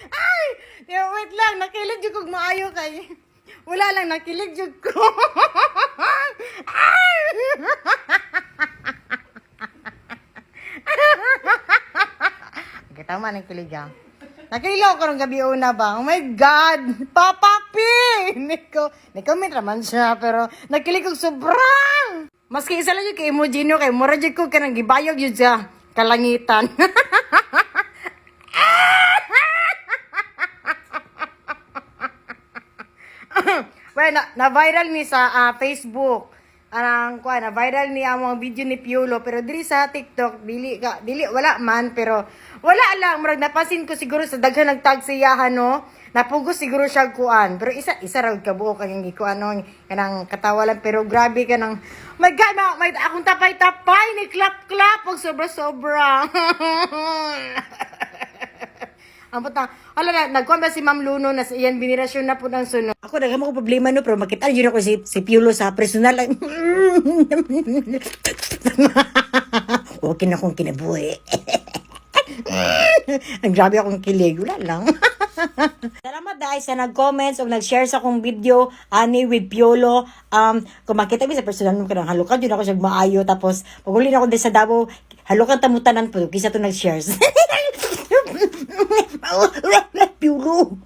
Ay! Wait lang, nakilig jud kog maayo kay. Wala lang, nakilig jud ko. Ay! Tama ng kilig ah. Nakilaw ko ng gabi una ba? Oh my God! Papa P! Niko-comment naman siya, pero nakilig ko sobrang! Maski isa lang yung kay emoji no, kay mura dyan ko kanang gibayog yun sa kalangitan. Well, na-viral ni sa Facebook. Na-viral ni ang mga video ni Piolo, pero diri sa TikTok dili wala man, pero wala lang murag napasin ko siguro sa daghan nagtag siyahan no. Napugos siguro siya kuan, pero isa ra ka buo kang gikuan no, kanang katawalan, pero grabe ka nang my God, may akong tapay-tapay ni clap-clap og sobra-sobra. Ang puta, ala na, nagkuhan ba si Ma'am Luno na sa iyan binirasyon na po ng sunod. Ako naghamo ko problema no, pero makita yun ako si Piolo sa personal. Okay na akong kinabuhi. Ang grabe akong kilig, wala lang. Salamat dahil sa nag-comments o nag-share sa akong video ani with Piolo. Kung makita mo sa personal mo kanang halukan yun ako siya maayo, tapos paguli na ako din sa Davao, halukan tamutanan po kisa to nag-shares. Piolo.